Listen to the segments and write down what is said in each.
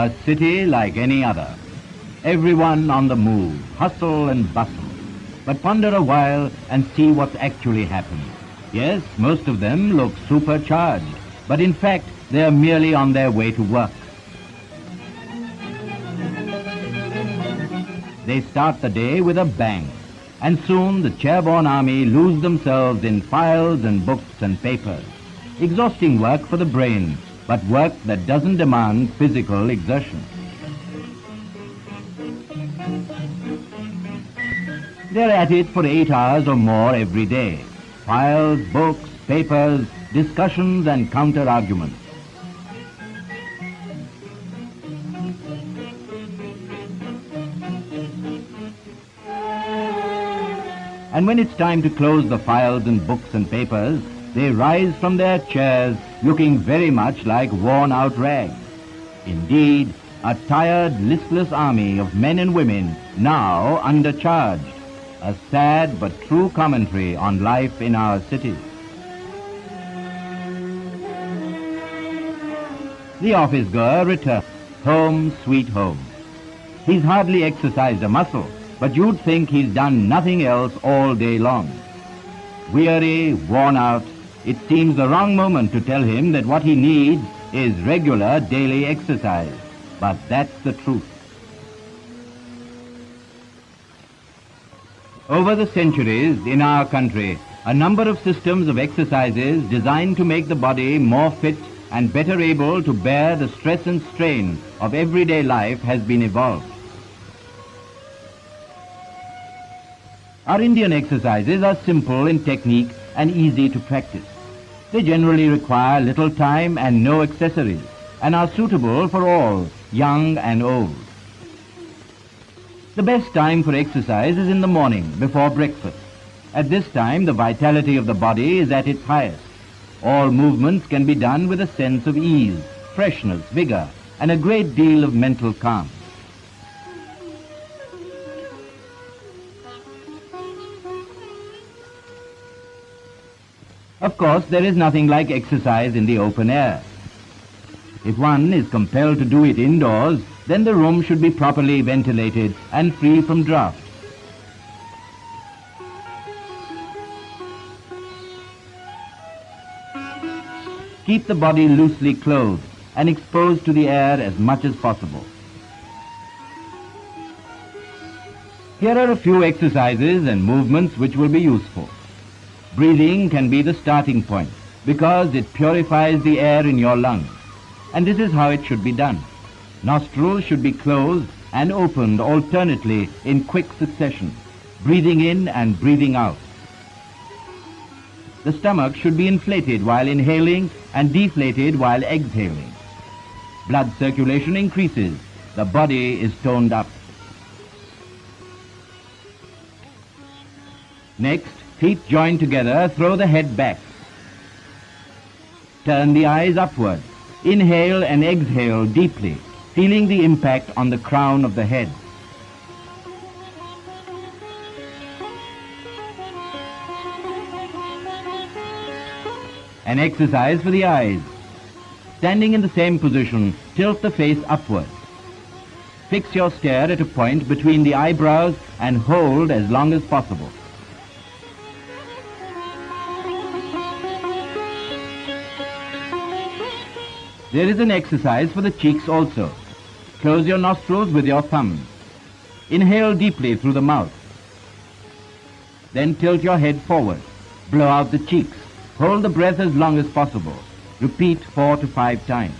A city like any other. Everyone on the move, hustle and bustle. But ponder a while and see what's actually happened. Yes, most of them look supercharged, but in fact, they're merely on their way to work. They start the day with a bang, and soon the chairborne army lose themselves in files and books and papers. Exhausting work for the brain, but work that doesn't demand physical exertion. They're at it for 8 hours or more every day. Files, books, papers, discussions and counter-arguments. And when it's time to close the files and books and papers, they rise from their chairs looking very much like worn-out rags. Indeed, a tired, listless army of men and women now undercharged. A sad but true commentary on life in our cities. The office-goer returns. Home, sweet home. He's hardly exercised a muscle, but you'd think he's done nothing else all day long. Weary, worn out, it seems the wrong moment to tell him that what he needs is regular daily exercise. But that's the truth. Over the centuries in our country, a number of systems of exercises designed to make the body more fit and better able to bear the stress and strain of everyday life has been evolved. Our Indian exercises are simple in technique and easy to practice. They generally require little time and no accessories, and are suitable for all, young and old. The best time for exercise is in the morning, before breakfast. At this time, the vitality of the body is at its highest. All movements can be done with a sense of ease, freshness, vigor, and a great deal of mental calm. Of course, there is nothing like exercise in the open air. If one is compelled to do it indoors, then the room should be properly ventilated and free from draught. Keep the body loosely clothed and exposed to the air as much as possible. Here are a few exercises and movements which will be useful. Breathing can be the starting point because it purifies the air in your lungs, and this is how it should be done. Nostrils should be closed and opened alternately in quick succession, breathing in and breathing out. The stomach should be inflated while inhaling and deflated while exhaling. Blood circulation increases. The body is toned up. Next, feet joined together, throw the head back. Turn the eyes upward. Inhale and exhale deeply, feeling the impact on the crown of the head. An exercise for the eyes. Standing in the same position, tilt the face upward. Fix your stare at a point between the eyebrows and hold as long as possible. There is an exercise for the cheeks also. Close your nostrils with your thumbs. Inhale deeply through the mouth. Then tilt your head forward. Blow out the cheeks. Hold the breath as long as possible. Repeat 4 to 5 times.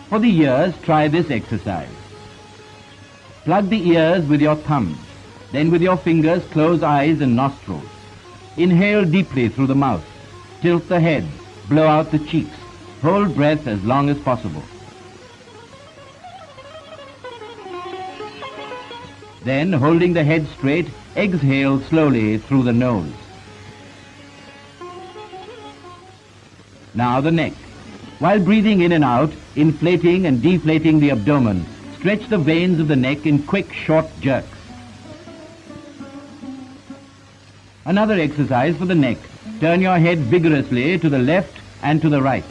For the ears, try this exercise. Plug the ears with your thumbs. Then with your fingers, close eyes and nostrils. Inhale deeply through the mouth. Tilt the head. Blow out the cheeks. Hold breath as long as possible. Then, holding the head straight, exhale slowly through the nose. Now the neck. While breathing in and out, inflating and deflating the abdomen, stretch the veins of the neck in quick, short jerks. Another exercise for the neck. Turn your head vigorously to the left and to the right.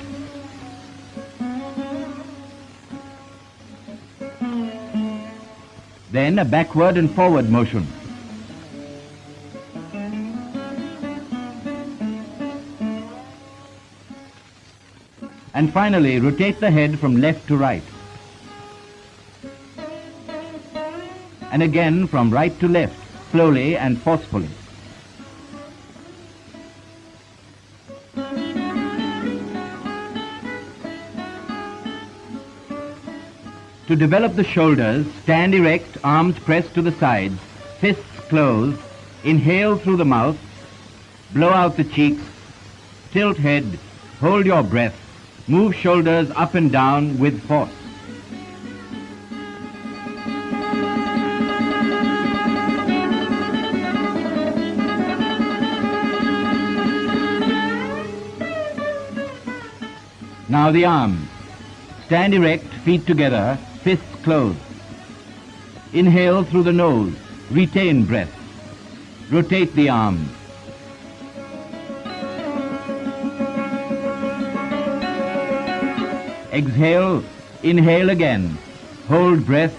Then a backward and forward motion. And finally, rotate the head from left to right. And again from right to left, slowly and forcefully. To develop the shoulders, stand erect, arms pressed to the sides, fists closed, inhale through the mouth, blow out the cheeks, tilt head, hold your breath, move shoulders up and down with force. Now the arms. Stand erect, feet together, fists closed. Inhale through the nose, retain breath. Rotate the arms. Exhale, inhale again. Hold breath,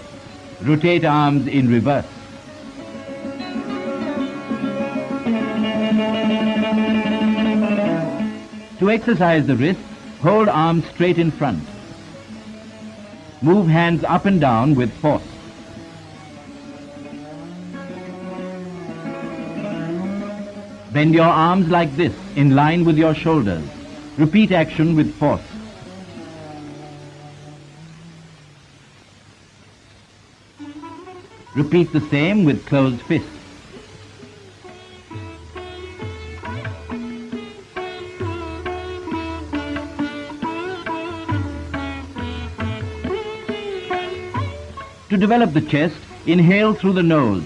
rotate arms in reverse. To exercise the wrists, hold arms straight in front. Move hands up and down with force. Bend your arms like this, in line with your shoulders. Repeat action with force. Repeat the same with closed fists. To develop the chest, inhale through the nose.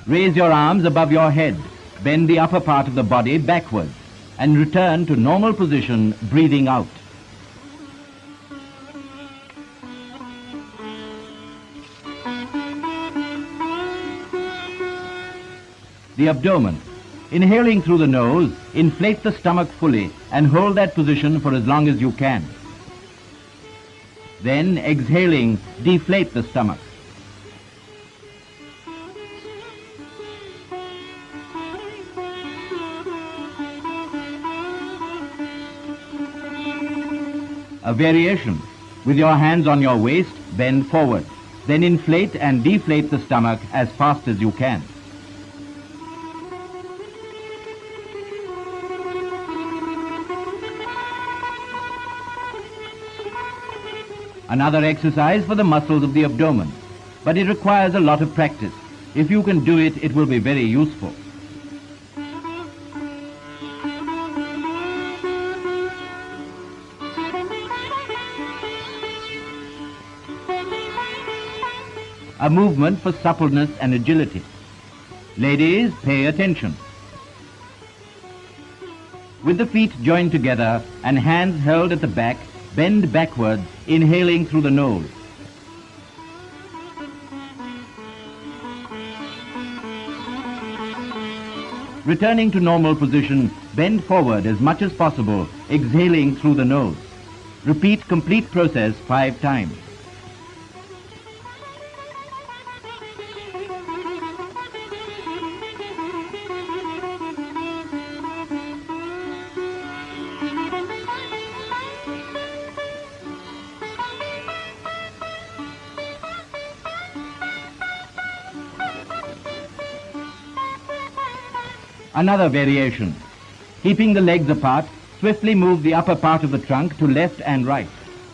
Raise your arms above your head. Bend the upper part of the body backwards and return to normal position, breathing out. The abdomen. Inhaling through the nose, inflate the stomach fully and hold that position for as long as you can. Then, exhaling, deflate the stomach. A variation. With your hands on your waist, bend forward. Then inflate and deflate the stomach as fast as you can. Another exercise for the muscles of the abdomen, but it requires a lot of practice. If you can do it, it will be very useful. A movement for suppleness and agility. Ladies, pay attention. With the feet joined together and hands held at the back, bend backwards, inhaling through the nose. Returning to normal position, bend forward as much as possible, exhaling through the nose. Repeat complete process 5 times. Another variation. Keeping the legs apart, swiftly move the upper part of the trunk to left and right.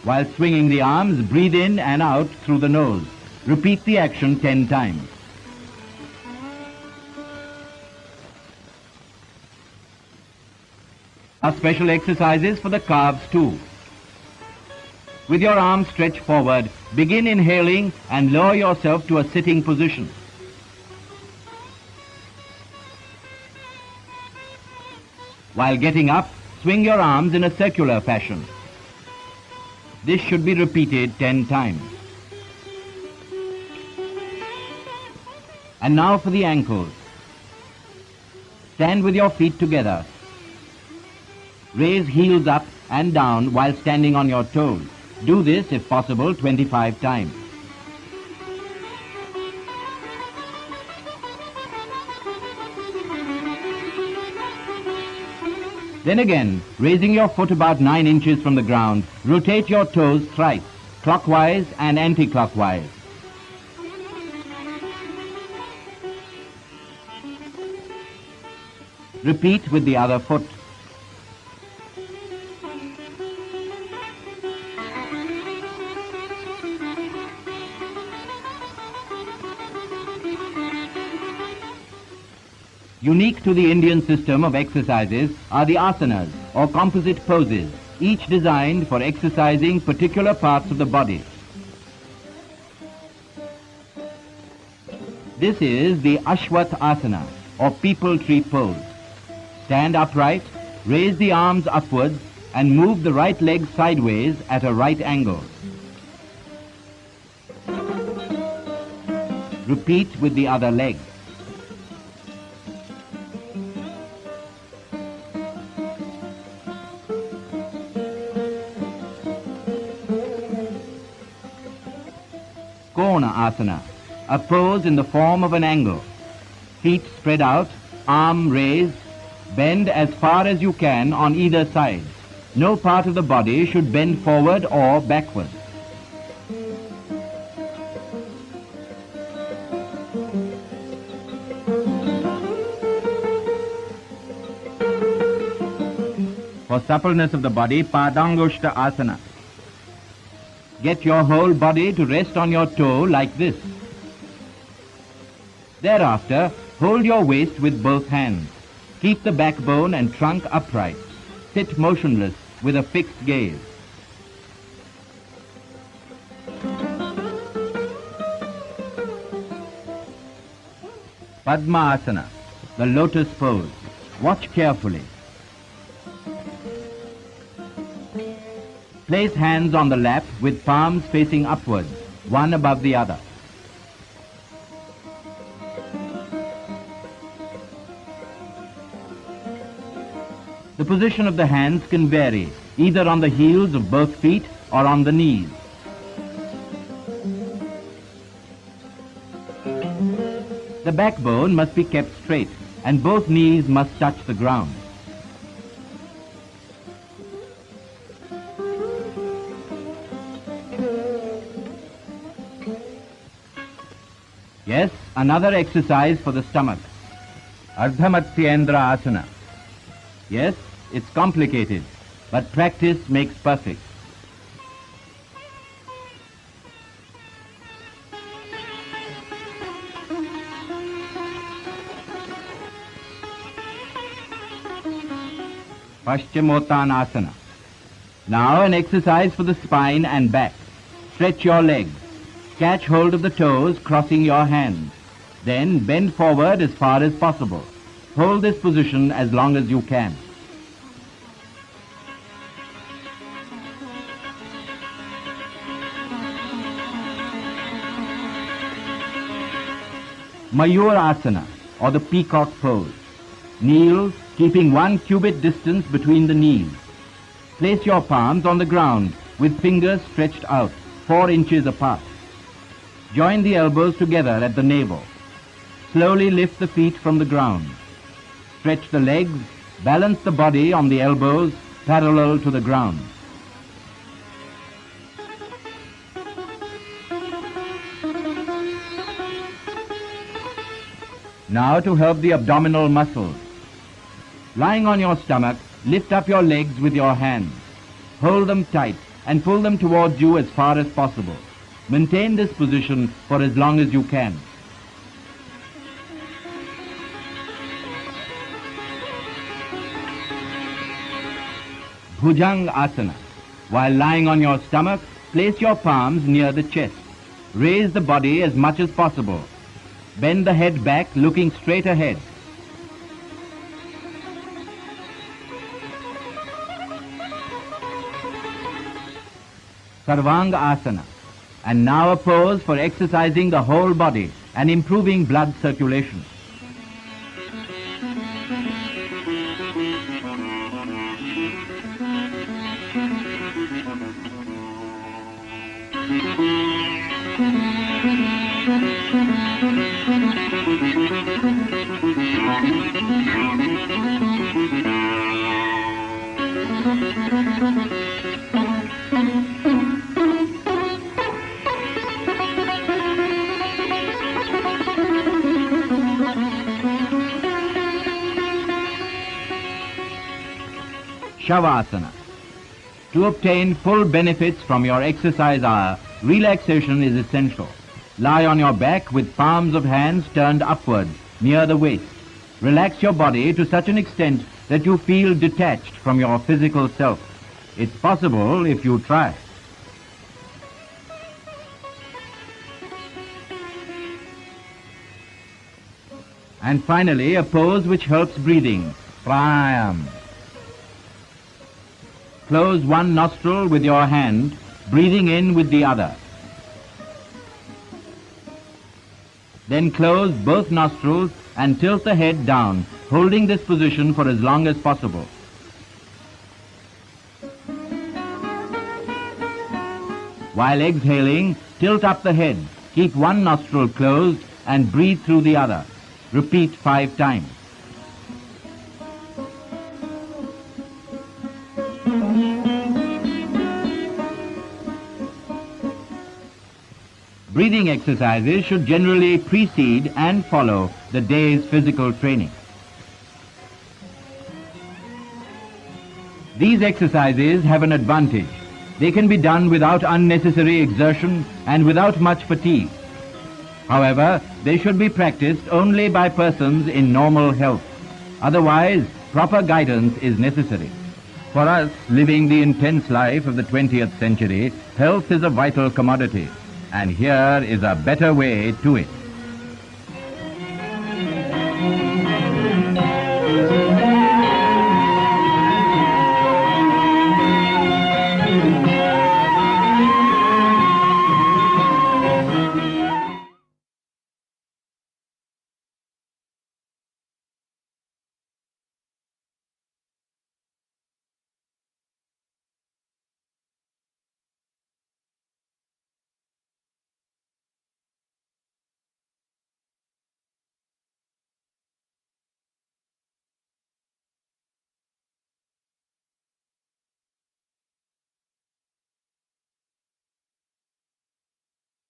While swinging the arms, breathe in and out through the nose. Repeat the action 10 times. Are special exercises for the calves too. With your arms stretched forward, begin inhaling and lower yourself to a sitting position. While getting up, swing your arms in a circular fashion. This should be repeated 10 times. And now for the ankles. Stand with your feet together. Raise heels up and down while standing on your toes. Do this, if possible, 25 times. Then again, raising your foot about 9 inches from the ground, rotate your toes thrice, clockwise and anti-clockwise. Repeat with the other foot. Unique to the Indian system of exercises are the asanas, or composite poses, each designed for exercising particular parts of the body. This is the Ashwat Asana, or people tree pose. Stand upright, raise the arms upwards, and move the right leg sideways at a right angle. Repeat with the other leg. Kona Asana, a pose in the form of an angle. Feet spread out, arm raised, bend as far as you can on either side. No part of the body should bend forward or backward. For suppleness of the body, Padangushta Asana. Get your whole body to rest on your toe like this. Thereafter, hold your waist with both hands. Keep the backbone and trunk upright. Sit motionless with a fixed gaze. Padmasana, the lotus pose. Watch carefully. Place hands on the lap with palms facing upwards, one above the other. The position of the hands can vary, either on the heels of both feet or on the knees. The backbone must be kept straight, and both knees must touch the ground. Yes, another exercise for the stomach. Ardhamatsyendra Asana. Yes, it's complicated, but practice makes perfect. Paschimottanasana. Now an exercise for the spine and back. Stretch your legs. Catch hold of the toes, crossing your hands. Then bend forward as far as possible. Hold this position as long as you can. Mayurasana, or the peacock pose. Kneel, keeping 1 cubit distance between the knees. Place your palms on the ground with fingers stretched out, 4 inches apart. Join the elbows together at the navel. Slowly lift the feet from the ground. Stretch the legs, balance the body on the elbows parallel to the ground. Now to help the abdominal muscles. Lying on your stomach, lift up your legs with your hands. Hold them tight and pull them towards you as far as possible. Maintain this position for as long as you can. Bhujang Asana. While lying on your stomach, place your palms near the chest. Raise the body as much as possible. Bend the head back, looking straight ahead. Sarvanga Asana. And now a pose for exercising the whole body and improving blood circulation. Shavasana. To obtain full benefits from your exercise hour, relaxation is essential. Lie on your back with palms of hands turned upwards near the waist. Relax your body to such an extent that you feel detached from your physical self. It's possible if you try. And finally, a pose which helps breathing, pranayama. Close one nostril with your hand, breathing in with the other. Then close both nostrils and tilt the head down, holding this position for as long as possible. While exhaling, tilt up the head, keep one nostril closed and breathe through the other. Repeat 5 times. Breathing exercises should generally precede and follow the day's physical training. These exercises have an advantage. They can be done without unnecessary exertion and without much fatigue. However, they should be practiced only by persons in normal health. Otherwise, proper guidance is necessary. For us, living the intense life of the 20th century, health is a vital commodity. And here is a better way to it.